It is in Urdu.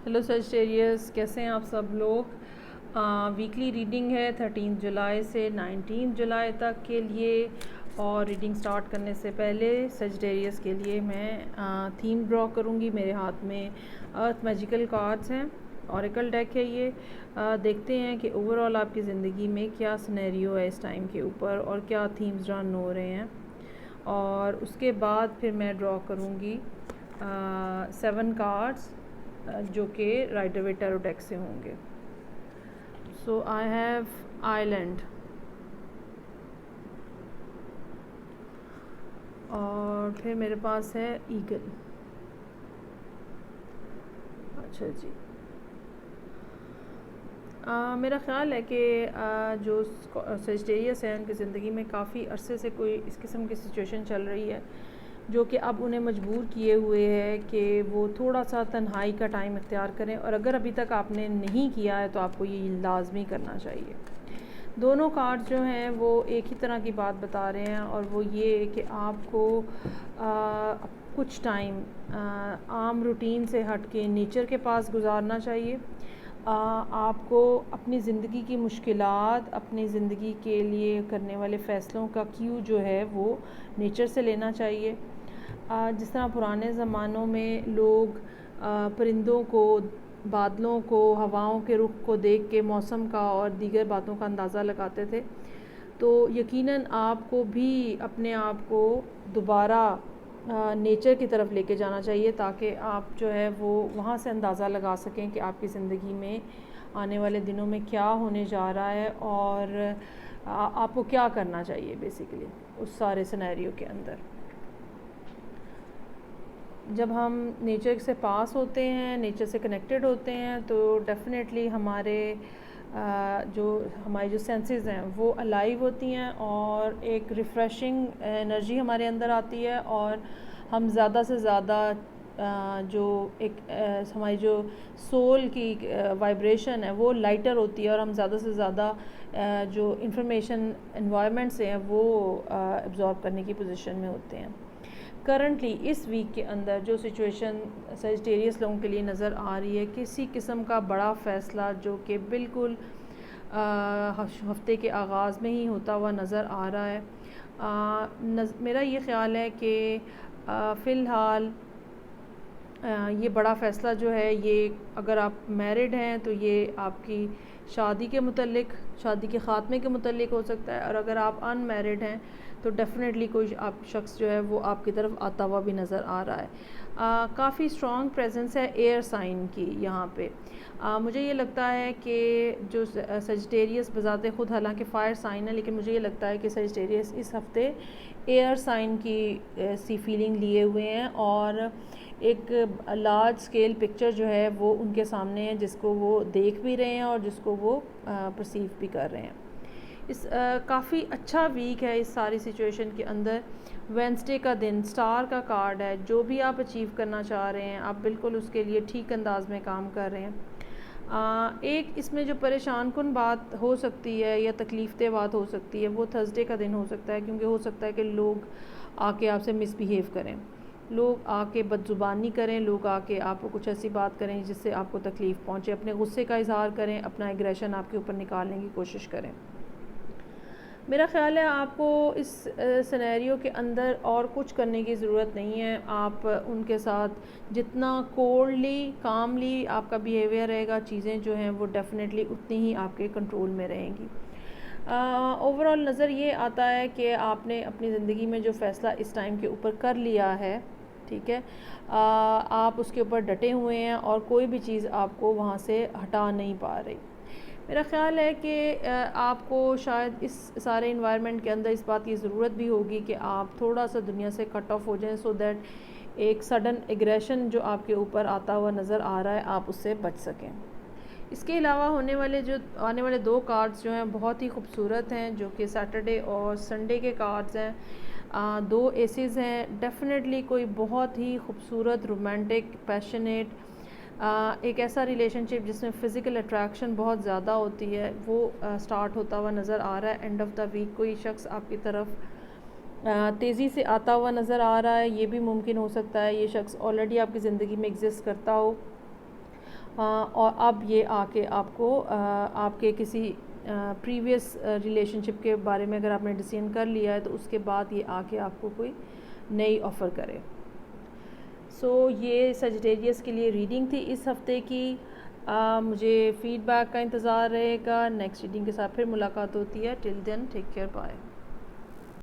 ہیلو سیجیٹیریس، کیسے ہیں آپ سب لوگ؟ ویکلی ریڈنگ ہے 13 جولائی سے 19 جولائی تک کے لیے، اور ریڈنگ سٹارٹ کرنے سے پہلے سیجیٹیریس کے لیے میں تھیم ڈرا کروں گی۔ میرے ہاتھ میں ارتھ میجیکل کارڈز ہیں، اوریکل ڈیک ہے یہ۔ دیکھتے ہیں کہ اوور آل آپ کی زندگی میں کیا سنیریو ہے اس ٹائم کے اوپر، اور کیا تھیمز رن ہو رہے ہیں، اور اس کے بعد پھر میں ڈرا کروں گی 7 کارڈز جو کہ رائڈر ویٹ ٹیرو ڈیک سے ہوں گے۔ سو آئی ہیو آئی لینڈ، اور پھر میرے پاس ہے ایگل۔ اچھا جی، میرا خیال ہے کہ جو سیجیٹیریس ہیں ان کی زندگی میں کافی عرصے سے کوئی اس قسم کی سچویشن چل رہی ہے جو کہ اب انہیں مجبور کیے ہوئے ہے کہ وہ تھوڑا سا تنہائی کا ٹائم اختیار کریں، اور اگر ابھی تک آپ نے نہیں کیا ہے تو آپ کو یہ لازمی کرنا چاہیے۔ دونوں کارڈ جو ہیں وہ ایک ہی طرح کی بات بتا رہے ہیں، اور وہ یہ کہ آپ کو کچھ ٹائم عام روٹین سے ہٹ کے نیچر کے پاس گزارنا چاہیے۔ آپ کو اپنی زندگی کی مشکلات، اپنی زندگی کے لیے کرنے والے فیصلوں کا کیو جو ہے وہ نیچر سے لینا چاہیے۔ جس طرح پرانے زمانوں میں لوگ پرندوں کو، بادلوں کو، ہواؤں کے رخ کو دیکھ کے موسم کا اور دیگر باتوں کا اندازہ لگاتے تھے، تو یقیناً آپ کو بھی اپنے آپ کو دوبارہ نیچر کی طرف لے کے جانا چاہیے، تاکہ آپ جو ہے وہ وہاں سے اندازہ لگا سکیں کہ آپ کی زندگی میں آنے والے دنوں میں کیا ہونے جا رہا ہے، اور آپ کو کیا کرنا چاہیے بیسیکلی اس سارے سینیریو کے اندر۔ جب ہم نیچر سے پاس ہوتے ہیں، نیچر سے کنیکٹڈ ہوتے ہیں، تو ڈیفینیٹلی ہماری جو سینسز ہیں وہ الائیو ہوتی ہیں، اور ایک ریفریشنگ انرجی ہمارے اندر آتی ہے، اور ہم زیادہ سے زیادہ ہماری جو سول کی وائبریشن ہے وہ لائٹر ہوتی ہے، اور ہم زیادہ سے زیادہ جو انفارمیشن انوائرمنٹ سے ہیں وہ ایبزارب کرنے کی پوزیشن میں ہوتے ہیں۔ کرنٹلی اس ویک کے اندر جو سچویشن سیجیٹیریس لوگوں کے لیے نظر آ رہی ہے، کسی قسم کا بڑا فیصلہ جو کہ بالکل ہفتے کے آغاز میں ہی ہوتا ہوا نظر آ رہا ہے۔ میرا یہ خیال ہے کہ فی الحال یہ بڑا فیصلہ جو ہے، یہ اگر آپ میرڈ ہیں تو یہ آپ کی شادی کے متعلق، شادی کے خاتمے کے متعلق ہو سکتا ہے، اور اگر آپ ان میرڈ ہیں تو ڈیفینیٹلی کوئی آپ شخص جو ہے وہ آپ کی طرف آتا ہوا بھی نظر آ رہا ہے۔ کافی اسٹرانگ پریزنس ہے ایئر سائن کی یہاں پہ۔ مجھے یہ لگتا ہے کہ جو سیجیٹیریس بذات خود حالانکہ فائر سائن ہے، لیکن مجھے یہ لگتا ہے کہ سیجیٹیریس اس ہفتے ایئر سائن کی سی فیلنگ لیے ہوئے ہیں، اور ایک لارج اسکیل پکچر جو ہے وہ ان کے سامنے ہے، جس کو وہ دیکھ بھی رہے ہیں اور جس کو وہ پرسیو بھی کر رہے ہیں۔ کافی اچھا ویک ہے اس ساری سچویشن کے اندر۔ وینسڈے کا دن اسٹار کا کارڈ ہے، جو بھی آپ اچیو کرنا چاہ رہے ہیں آپ بالکل اس کے لیے ٹھیک انداز میں کام کر رہے ہیں۔ ایک اس میں جو پریشان کن بات ہو سکتی ہے یا تکلیف دہ بات ہو سکتی ہے وہ تھرسڈے کا دن ہو سکتا ہے، کیونکہ ہو سکتا ہے کہ لوگ آ کے آپ سے مس بیہیو کریں، لوگ آ کے بد زبانی کریں، لوگ آ کے آپ کو کچھ ایسی بات کریں جس سے آپ کو تکلیف پہنچے، اپنے غصے کا اظہار کریں، اپنا ایگریشن آپ کے اوپر نکالنے کی کوشش کریں۔ میرا خیال ہے آپ کو اس سینیریو کے اندر اور کچھ کرنے کی ضرورت نہیں ہے۔ آپ ان کے ساتھ جتنا کولڈلی، کاملی آپ کا بیہیویئر رہے گا، چیزیں جو ہیں وہ ڈیفینیٹلی اتنی ہی آپ کے کنٹرول میں رہیں گی۔ اوور آل نظر یہ آتا ہے کہ آپ نے اپنی زندگی میں جو فیصلہ اس ٹائم کے اوپر کر لیا ہے، ٹھیک ہے، آپ اس کے اوپر ڈٹے ہوئے ہیں، اور کوئی بھی چیز آپ کو وہاں سے ہٹا نہیں پا رہی۔ میرا خیال ہے کہ آپ کو شاید اس سارے انوائرمنٹ کے اندر اس بات کی ضرورت بھی ہوگی کہ آپ تھوڑا سا دنیا سے کٹ آف ہو جائیں، سو دیٹ ایک سڈن ایگریشن جو آپ کے اوپر آتا ہوا نظر آ رہا ہے آپ اس سے بچ سکیں۔ اس کے علاوہ آنے والے 2 کارڈز جو ہیں بہت ہی خوبصورت ہیں، جو کہ سیٹرڈے اور سنڈے کے کارڈز ہیں۔ 2 ایسز ہیں، ڈیفینیٹلی کوئی بہت ہی خوبصورت رومانٹک پیشنیٹ ایک ایسا ریلیشن شپ جس میں فزیکل اٹریکشن بہت زیادہ ہوتی ہے، وہ سٹارٹ ہوتا ہوا نظر آ رہا ہے۔ اینڈ آف دا ویک کوئی شخص آپ کی طرف تیزی سے آتا ہوا نظر آ رہا ہے، یہ بھی ممکن ہو سکتا ہے یہ شخص آلریڈی آپ کی زندگی میں ایگزسٹ کرتا ہو، اور اب یہ آ کے آپ کو آپ کے کسی پریویس ریلیشن شپ کے بارے میں اگر آپ نے ڈیسیژن کر لیا ہے تو اس کے بعد یہ آ کے آپ کو کوئی نئی آفر کرے. سو یہ سیجیٹیریس کے لیے ریڈنگ تھی اس ہفتے کی. مجھے فیڈ بیک کا انتظار رہے گا. نیکسٹ ریڈنگ کے ساتھ پھر ملاقات ہوتی ہے. ٹل دین ٹیک کیئر. بائے.